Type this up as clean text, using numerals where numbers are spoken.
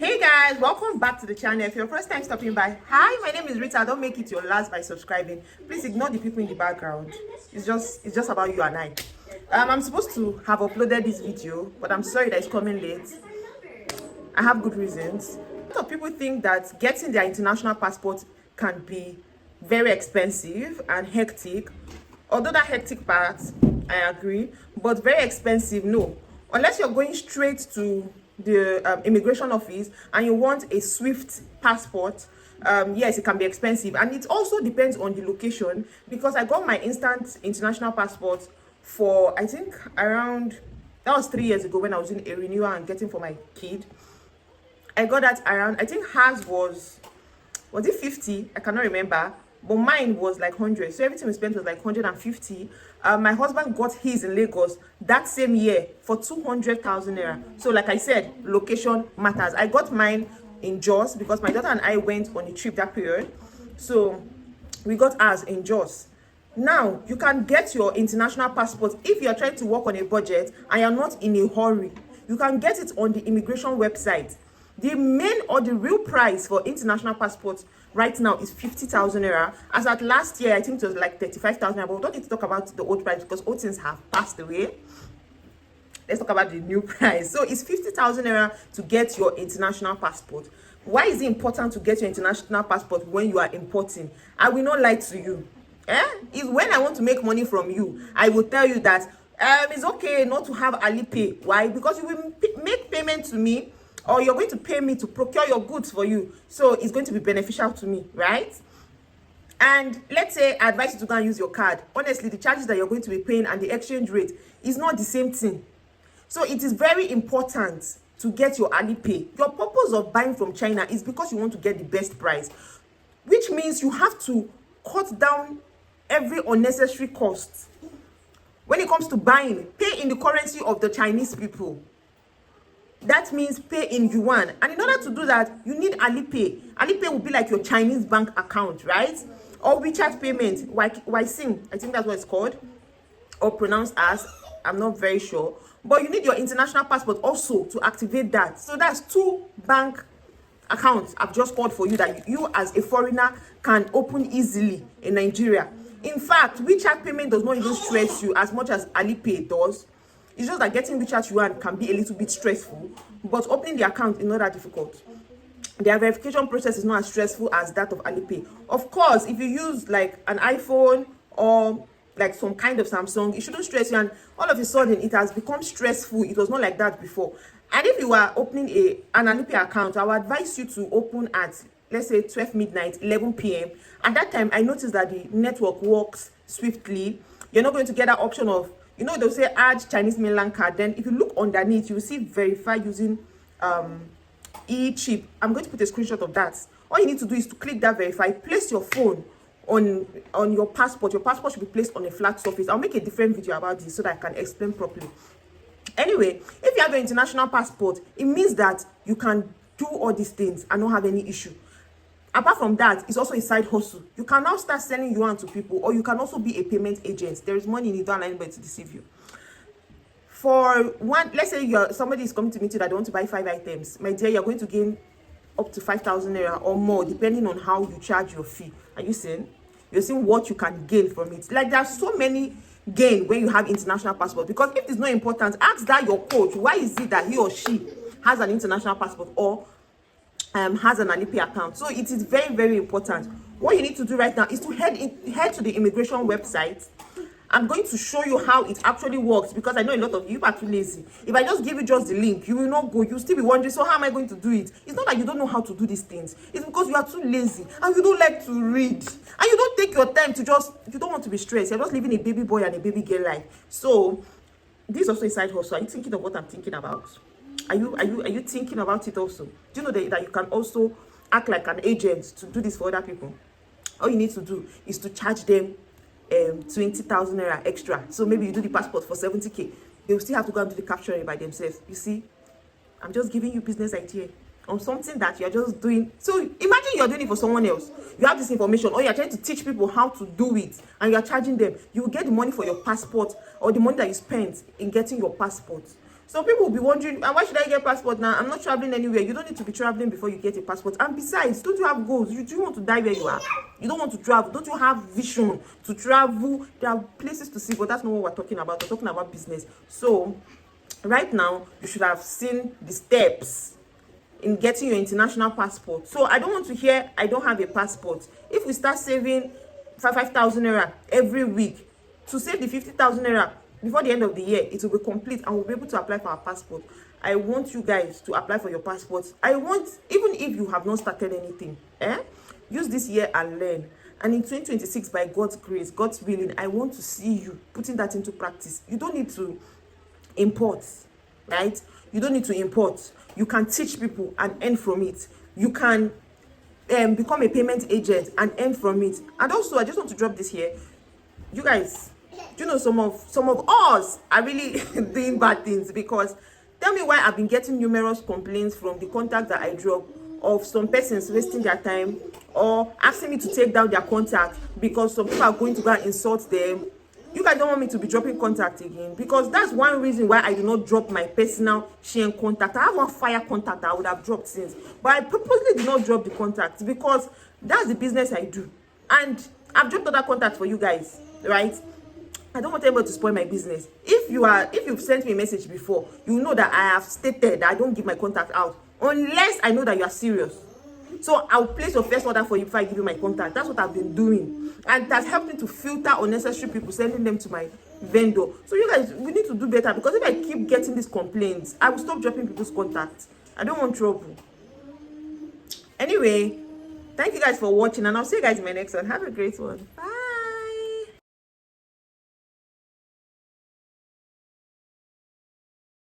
Hey guys, welcome back to the channel. If you're first time stopping by, hi, my name is Rita. Don't make it your last by subscribing. Please ignore the people in the background. It's just about you and I. I'm supposed to have uploaded this video, but I'm sorry that it's coming late. I have good reasons. A lot of people think that getting their international passport can be very expensive and hectic. Although that hectic part, I agree, but very expensive, no. Unless you're going straight to the immigration office and you want a swift passport, yes, it can be expensive, and it also depends on the location, because I got my instant international passport for, I think, around, that was 3 years ago when I was in a renewal and getting for my kid. I got that around, I think hers was it 50? I cannot remember, but mine was like 100, so everything we spent was like 150. My husband got his in Lagos that same year for 200,000 naira. So like I said, location matters. I got mine in Jos because my daughter and I went on a trip that period, so we got ours in Jos. Now you can get your international passport if you're trying to work on a budget and you're not in a hurry. You can get it on the immigration website. The main or the real price for international passports right now is 50,000 naira. As at last year, I think it was like 35,000 naira. But we don't need to talk about the old price because old things have passed away. Let's talk about the new price. So it's 50,000 naira to get your international passport. Why is it important to get your international passport when you are importing? I will not lie to you. Is when I want to make money from you, I will tell you that it's okay not to have Alipay. Why? Because you will make payment to me, or you're going to pay me to procure your goods for you, so it's going to be beneficial to me, right? And let's say I advise you to go and use your card. Honestly, the charges that you're going to be paying and the exchange rate is not the same thing. So it is very important to get your Alipay. Your purpose of buying from China is because you want to get the best price, which means you have to cut down every unnecessary cost. When it comes to buying, pay in the currency of the Chinese people. That means pay in yuan, and in order to do that, you need Alipay. Alipay will be like your Chinese bank account, right? Or Wechat payment, Rhi&shyne, I think that's what it's called, or pronounced as, I'm not very sure. But you need your international passport also to activate that. So that's 2 bank accounts I've just called for you that you as a foreigner can open easily in Nigeria. In fact, Wechat payment does not even stress you as much as Alipay does. It's just that getting Wechat yuan can be a little bit stressful, but opening the account is not that difficult. Their verification process is not as stressful as that of Alipay. Of course, if you use like an iPhone or like some kind of Samsung, it shouldn't stress you, and all of a sudden it has become stressful. It was not like that before. And if you are opening an Alipay account, I would advise you to open at, let's say, 12 midnight, 11 p.m. At that time, I noticed that the network works swiftly. You're not going to get that option of, you know, they'll say add Chinese mainland card. Then if you look underneath, you will see verify using e-chip. I'm going to put a screenshot of that. All you need to do is to click that verify, place your phone on your passport. Your passport should be placed on a flat surface. I'll make a different video about this so that I can explain properly. Anyway, if you have an international passport, it means that you can do all these things and not have any issue. Apart from that, it's also a side hustle. You can now start selling yuan to people, or you can also be a payment agent. There is money in it, don't allow anybody to deceive you. For one, let's say somebody is coming to meet you that they want to buy 5 items. My dear, you're going to gain up to 5,000 naira or more, depending on how you charge your fee. Are you seeing? You're seeing what you can gain from it. Like, there's so many gain when you have international passport. Because if it's not important, ask that your coach, why is it that he or she has an international passport or has an Alipay account. So it is very, very important. What you need to do right now is to head to the immigration website. I'm going to show you how it actually works, because I know a lot of you are too lazy. If I just give you just the link, you will not go. You'll still be wondering, so how am I going to do it? It's not that you don't know how to do these things. It's because you are too lazy and you don't like to read. And you don't take your time to you don't want to be stressed. You're just living a baby boy and a baby girl life. So this is also a side hustle. Are you thinking of what I'm thinking about? Are you thinking about it also? Do you know that you can also act like an agent to do this for other people? All you need to do is to charge them 20,000 naira extra. So maybe you do the passport for 70k. They will still have to go and do the capturing by themselves. You see, I'm just giving you business idea on something that you're just doing. So imagine you're doing it for someone else. You have this information, or you're trying to teach people how to do it, and you're charging them. You will get the money for your passport, or the money that you spent in getting your passport. So people will be wondering, why should I get passport now? I'm not traveling anywhere. You don't need to be traveling before you get a passport. And besides, don't you have goals? Do you want to die where you are? You don't want to travel. Don't you have vision to travel? There are places to see, but that's not what we're talking about. We're talking about business. So right now, you should have seen the steps in getting your international passport. So I don't want to hear I don't have a passport. If we start saving 5,000 naira every week to save the 50,000 naira before the end of the year, it will be complete and we'll be able to apply for our passport. I want you guys to apply for your passports. I want, even if you have not started anything, use this year and learn. And in 2026, by God's grace, God's willing, I want to see you putting that into practice. You don't need to import, right? You don't need to import. You can teach people and earn from it. You can become a payment agent and earn from it. And also, I just want to drop this here. You guys, you know, some of us are really doing bad things, because tell me why I've been getting numerous complaints from the contacts that I drop of some persons wasting their time or asking me to take down their contact because some people are going to go and insult them. You guys don't want me to be dropping contact again, because that's one reason why I do not drop my personal Rhi&shyne contact. I have one fire contact that I would have dropped since, but I purposely did not drop the contact because that's the business I do, and I've dropped other contacts for you guys, right? I don't want anybody to spoil my business. If you've sent me a message before, you know that I have stated that I don't give my contact out unless I know that you are serious. So I'll place your first order for you before I give you my contact. That's what I've been doing, and that's helped me to filter unnecessary people, sending them to my vendor. So you guys, we need to do better, because if I keep getting these complaints, I will stop dropping people's contacts. I don't want trouble. Anyway, thank you guys for watching, and I'll see you guys in my next one. Have a great one. Bye.